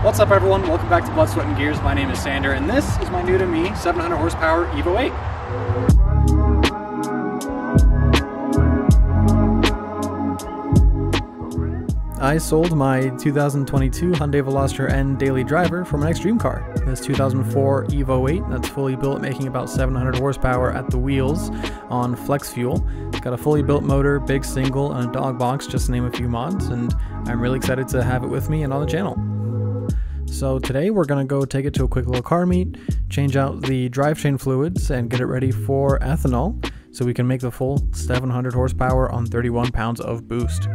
What's up everyone, welcome back to Blood, Sweat and Gears. My name is Sander and this is my new to me 700 horsepower Evo 8. I sold my 2022 Hyundai Veloster N daily driver for my next dream car. This 2004 Evo 8 that's fully built, making about 700 horsepower at the wheels on flex fuel. It's got a fully built motor, big single, and a dog box, just to name a few mods, and I'm really excited to have it with me and on the channel. So today we're going to go take it to a quick little car meet, change out the drivetrain fluids, and get it ready for ethanol so we can make the full 700 horsepower on 31 pounds of boost.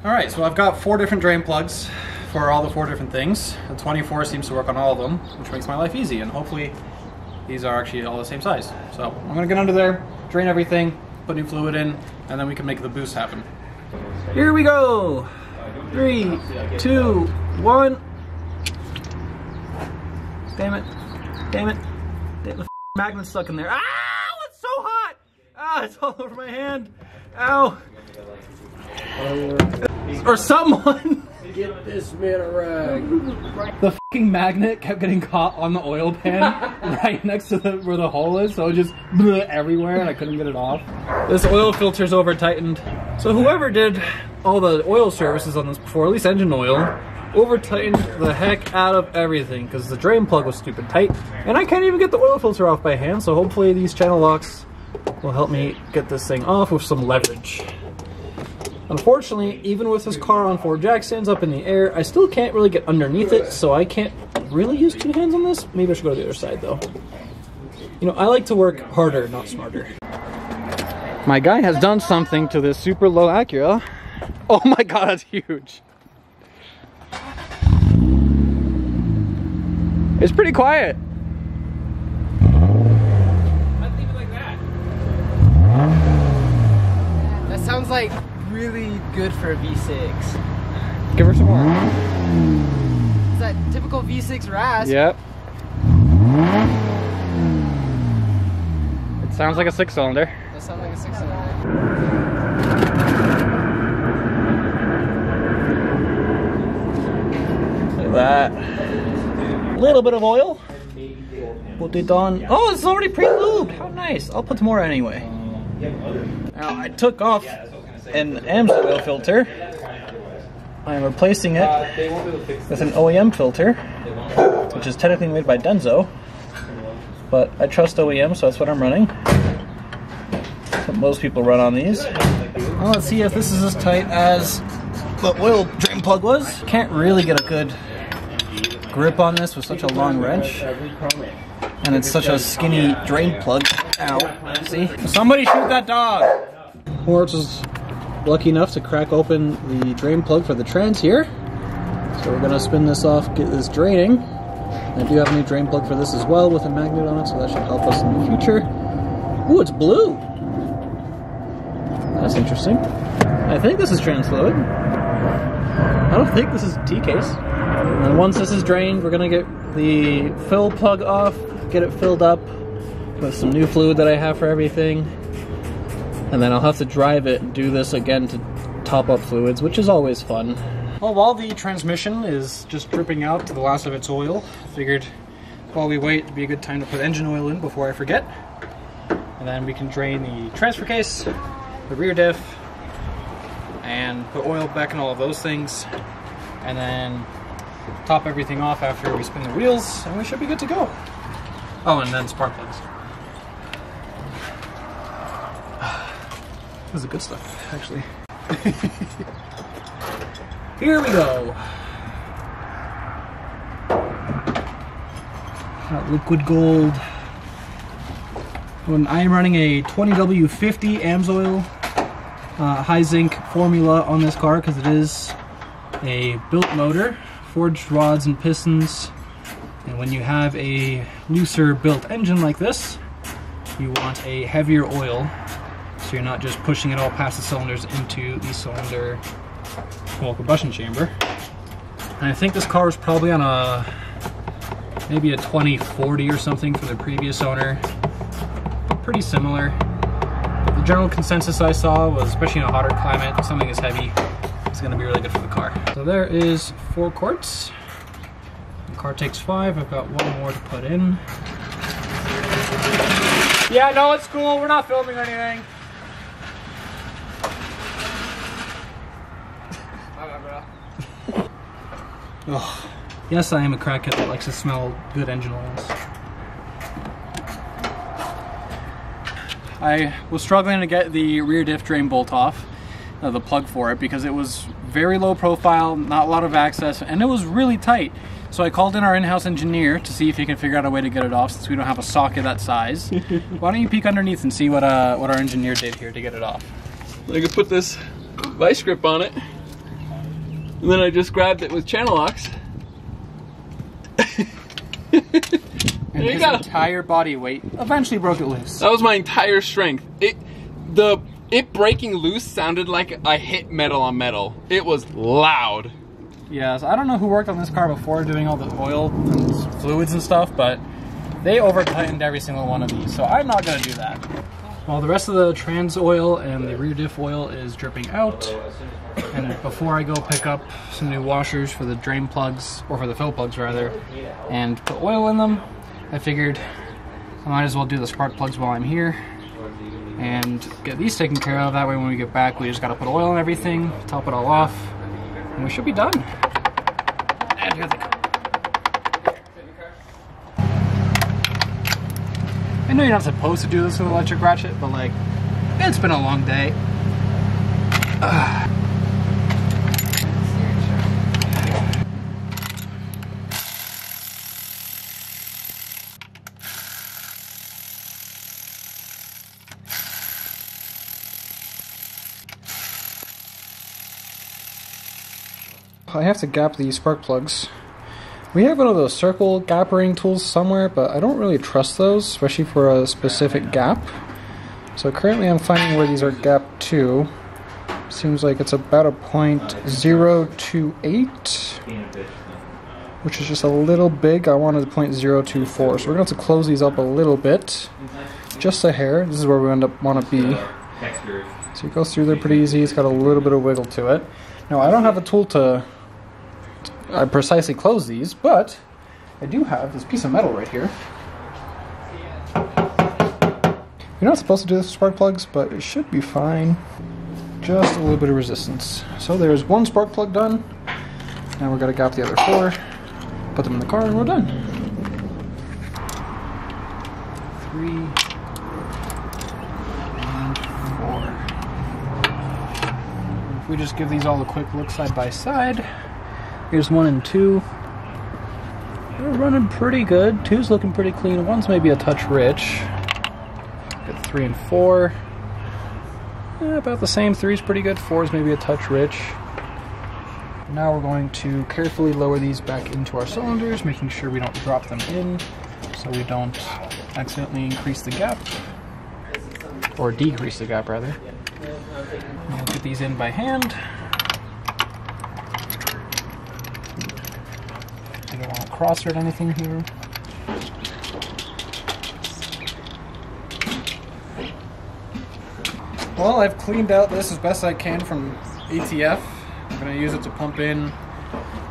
Alright, so I've got 4 different drain plugs for all the 4 different things. The 24 seems to work on all of them, which makes my life easy, and hopefully these are actually all the same size. So I'm going to get under there, drain everything, put new fluid in, and then we can make the boost happen. Here we go! 3, 2, 1. Damn it. Damn it. The magnet's stuck in there. Ow! It's so hot! Ah, it's all over my hand. Ow! Or someone! Get this man a rag. The fucking magnet kept getting caught on the oil pan right next to where the hole is, so it just blew everywhere and I couldn't get it off. This oil filter's over tightened. So whoever did all the oil services on this before, at least engine oil, over tightened the heck out of everything because the drain plug was stupid tight. And I can't even get the oil filter off by hand, so hopefully these channel locks will help me get this thing off with some leverage. Unfortunately, even with this car on 4 jack stands up in the air, I still can't really get underneath it, so I can't really use 2 hands on this. Maybe I should go to the other side, though. You know, I like to work harder, not smarter. My guy has done something to this super low Acura. Oh my god, that's huge. It's pretty quiet. Let's leave it like that. That sounds like really good for a V6. Give her some more. It's that typical V6 rasp. Yep. It sounds like a 6-cylinder. That sounds like a 6-cylinder. Look at that. Little bit of oil. Put it on. Oh, it's already pre-lubed. How nice. I'll put more anyway. Now I took off an AMSA oil filter. I'm replacing it with an OEM filter, which is technically made by Denso, but I trust OEM, so that's what I'm running. That's what most people run on these. Well, let's see if this is as tight as the oil drain plug was. Can't really get a good grip on this with such a long wrench, and it's such a skinny drain plug. Ow, see? Somebody shoot that dog! Moritz is lucky enough to crack open the drain plug for the trans here. So we're gonna spin this off, get this draining. And I do have a new drain plug for this as well with a magnet on it, so that should help us in the future. Ooh, it's blue! That's interesting. I think this is trans fluid. think this is a T case. And once this is drained, we're gonna get the fill plug off, get it filled up with some new fluid that I have for everything. And then I'll have to drive it and do this again to top up fluids, which is always fun. Well, while the transmission is just dripping out to the last of its oil, I figured while we wait, it'd be a good time to put engine oil in before I forget. And then we can drain the transfer case, the rear diff, and put oil back in all of those things. And then top everything off after we spin the wheels, and we should be good to go. Oh, and then spark plugs. This is good stuff, actually. Here we go. Got liquid gold. When I'm running a 20W50 AMSOIL high zinc formula on this car because it is a built motor, forged rods and pistons. And when you have a looser built engine like this, you want a heavier oil, so you're not just pushing it all past the cylinders into the cylinder well, combustion chamber. And I think this car was probably on a maybe a 2040 or something for the previous owner. Pretty similar. But the general consensus I saw was, especially in a hotter climate, something as heavy is going to be really good for the car. So there is 4 quarts. The car takes 5. I've got 1 more to put in. Yeah, no, it's cool. We're not filming or anything. Oh. Yes, I am a crackhead that likes to smell good engine oils. I was struggling to get the rear diff drain bolt off, the plug for it, because it was very low profile, not a lot of access, and it was really tight. So I called in our in-house engineer to see if he can figure out a way to get it off, since we don't have a socket that size. Why don't you peek underneath and see what our engineer did here to get it off? I could put this vice grip on it, and then I just grabbed it with channel locks. And his entire body weight eventually broke it loose. That was my entire strength. It breaking loose sounded like I hit metal on metal. It was loud. Yeah, so I don't know who worked on this car before doing all the oil and fluids and stuff, but they over-tightened every single one of these, so I'm not going to do that. While the rest of the trans oil and the rear diff oil is dripping out, and before I go pick up some new washers for the drain plugs, or for the fill plugs rather, and put oil in them, I figured I might as well do the spark plugs while I'm here and get these taken care of. That way when we get back, we just gotta put oil and everything, top it all off, and we should be done. And here they come. I know you're not supposed to do this with an electric ratchet, but like, it's been a long day. I have to gap these spark plugs. We have one of those circle gappering tools somewhere, but I don't really trust those, especially for a specific gap. So currently I'm finding where these are gapped to. Seems like it's about a 0.028, which is just a little big. I wanted a 0.024, so we're going to have to close these up a little bit. Just a hair. This is where we want to be. So it goes through there pretty easy. It's got a little bit of wiggle to it. Now I don't have a tool to precisely close these, but I do have this piece of metal right here. You're not supposed to do this with spark plugs, but it should be fine. Just a little bit of resistance. So there's 1 spark plug done. Now we're gonna gap the other 4, put them in the car, and we're done. 3 and 4. If we just give these all a quick look side by side, here's 1 and 2. They're running pretty good. 2's looking pretty clean. 1's maybe a touch rich. Got 3 and 4. About the same. 3's pretty good. 4's maybe a touch rich. Now we're going to carefully lower these back into our cylinders, making sure we don't drop them in, so we don't accidentally increase the gap, or decrease the gap rather. We'll get these in by hand. don't want to cross-thread anything here. Well, I've cleaned out this as best I can from ATF. I'm going to use it to pump in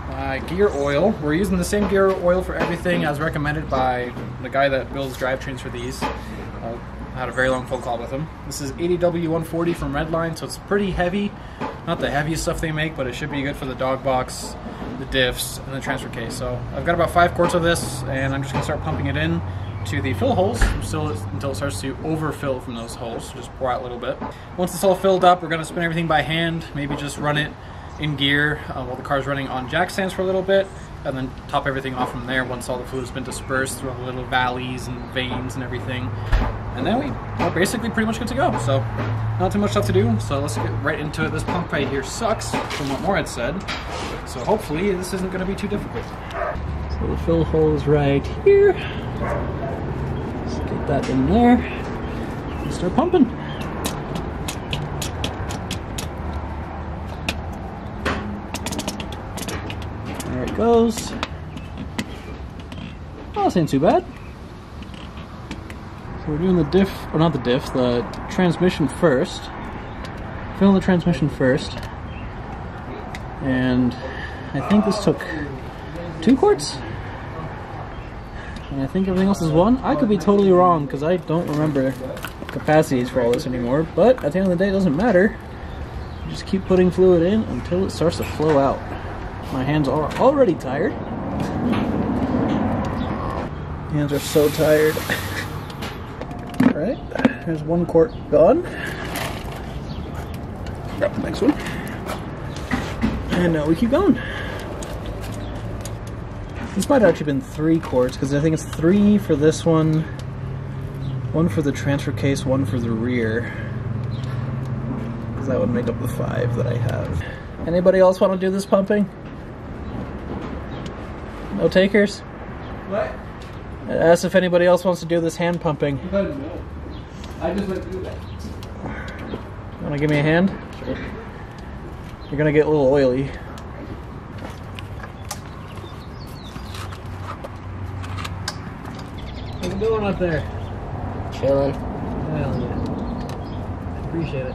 my gear oil. We're using the same gear oil for everything as recommended by the guy that builds drivetrains for these. I had a very long phone call with him. This is 80W140 from Redline, so it's pretty heavy. Not the heaviest stuff they make, but it should be good for the dog box, the diffs, and the transfer case. So I've got about 5 quarts of this, and I'm just going to start pumping it in to the fill holes until it starts to overfill from those holes. So just pour out a little bit. Once it's all filled up, we're going to spin everything by hand, maybe just run it in gear while the car's running on jack stands for a little bit, and then top everything off from there once all the fluid's been dispersed through all the little valleys and veins and everything. And then we are basically pretty much good to go. So not too much stuff to do, so let's get right into it. This pump right here sucks from what Morad said, so hopefully this isn't going to be too difficult. So the fill hole is right here. Let's get that in there and start pumping. There it goes. Oh, this ain't too bad. So we're doing the diff, or not the diff, the transmission first. Fill the transmission first. And I think this took 2 quarts? And I think everything else is 1. I could be totally wrong because I don't remember capacities for all this anymore, but at the end of the day it doesn't matter. You just keep putting fluid in until it starts to flow out. My hands are already tired. Hands are so tired. Alright, there's 1 quart gone. Grab the next one. And now we keep going. This might have actually been 3 quarts because I think it's 3 for this one, 1 for the transfer case, 1 for the rear. Because that would make up the 5 that I have. Anybody else want to do this pumping? No takers? What? I asked if anybody else wants to do this hand pumping. No. I just went through that. Want to give me a hand? Sure. You're going to get a little oily. How's it going up there? Chilling. Hell yeah. Appreciate it.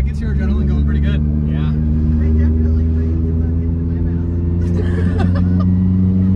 that gets your adrenaline going pretty good.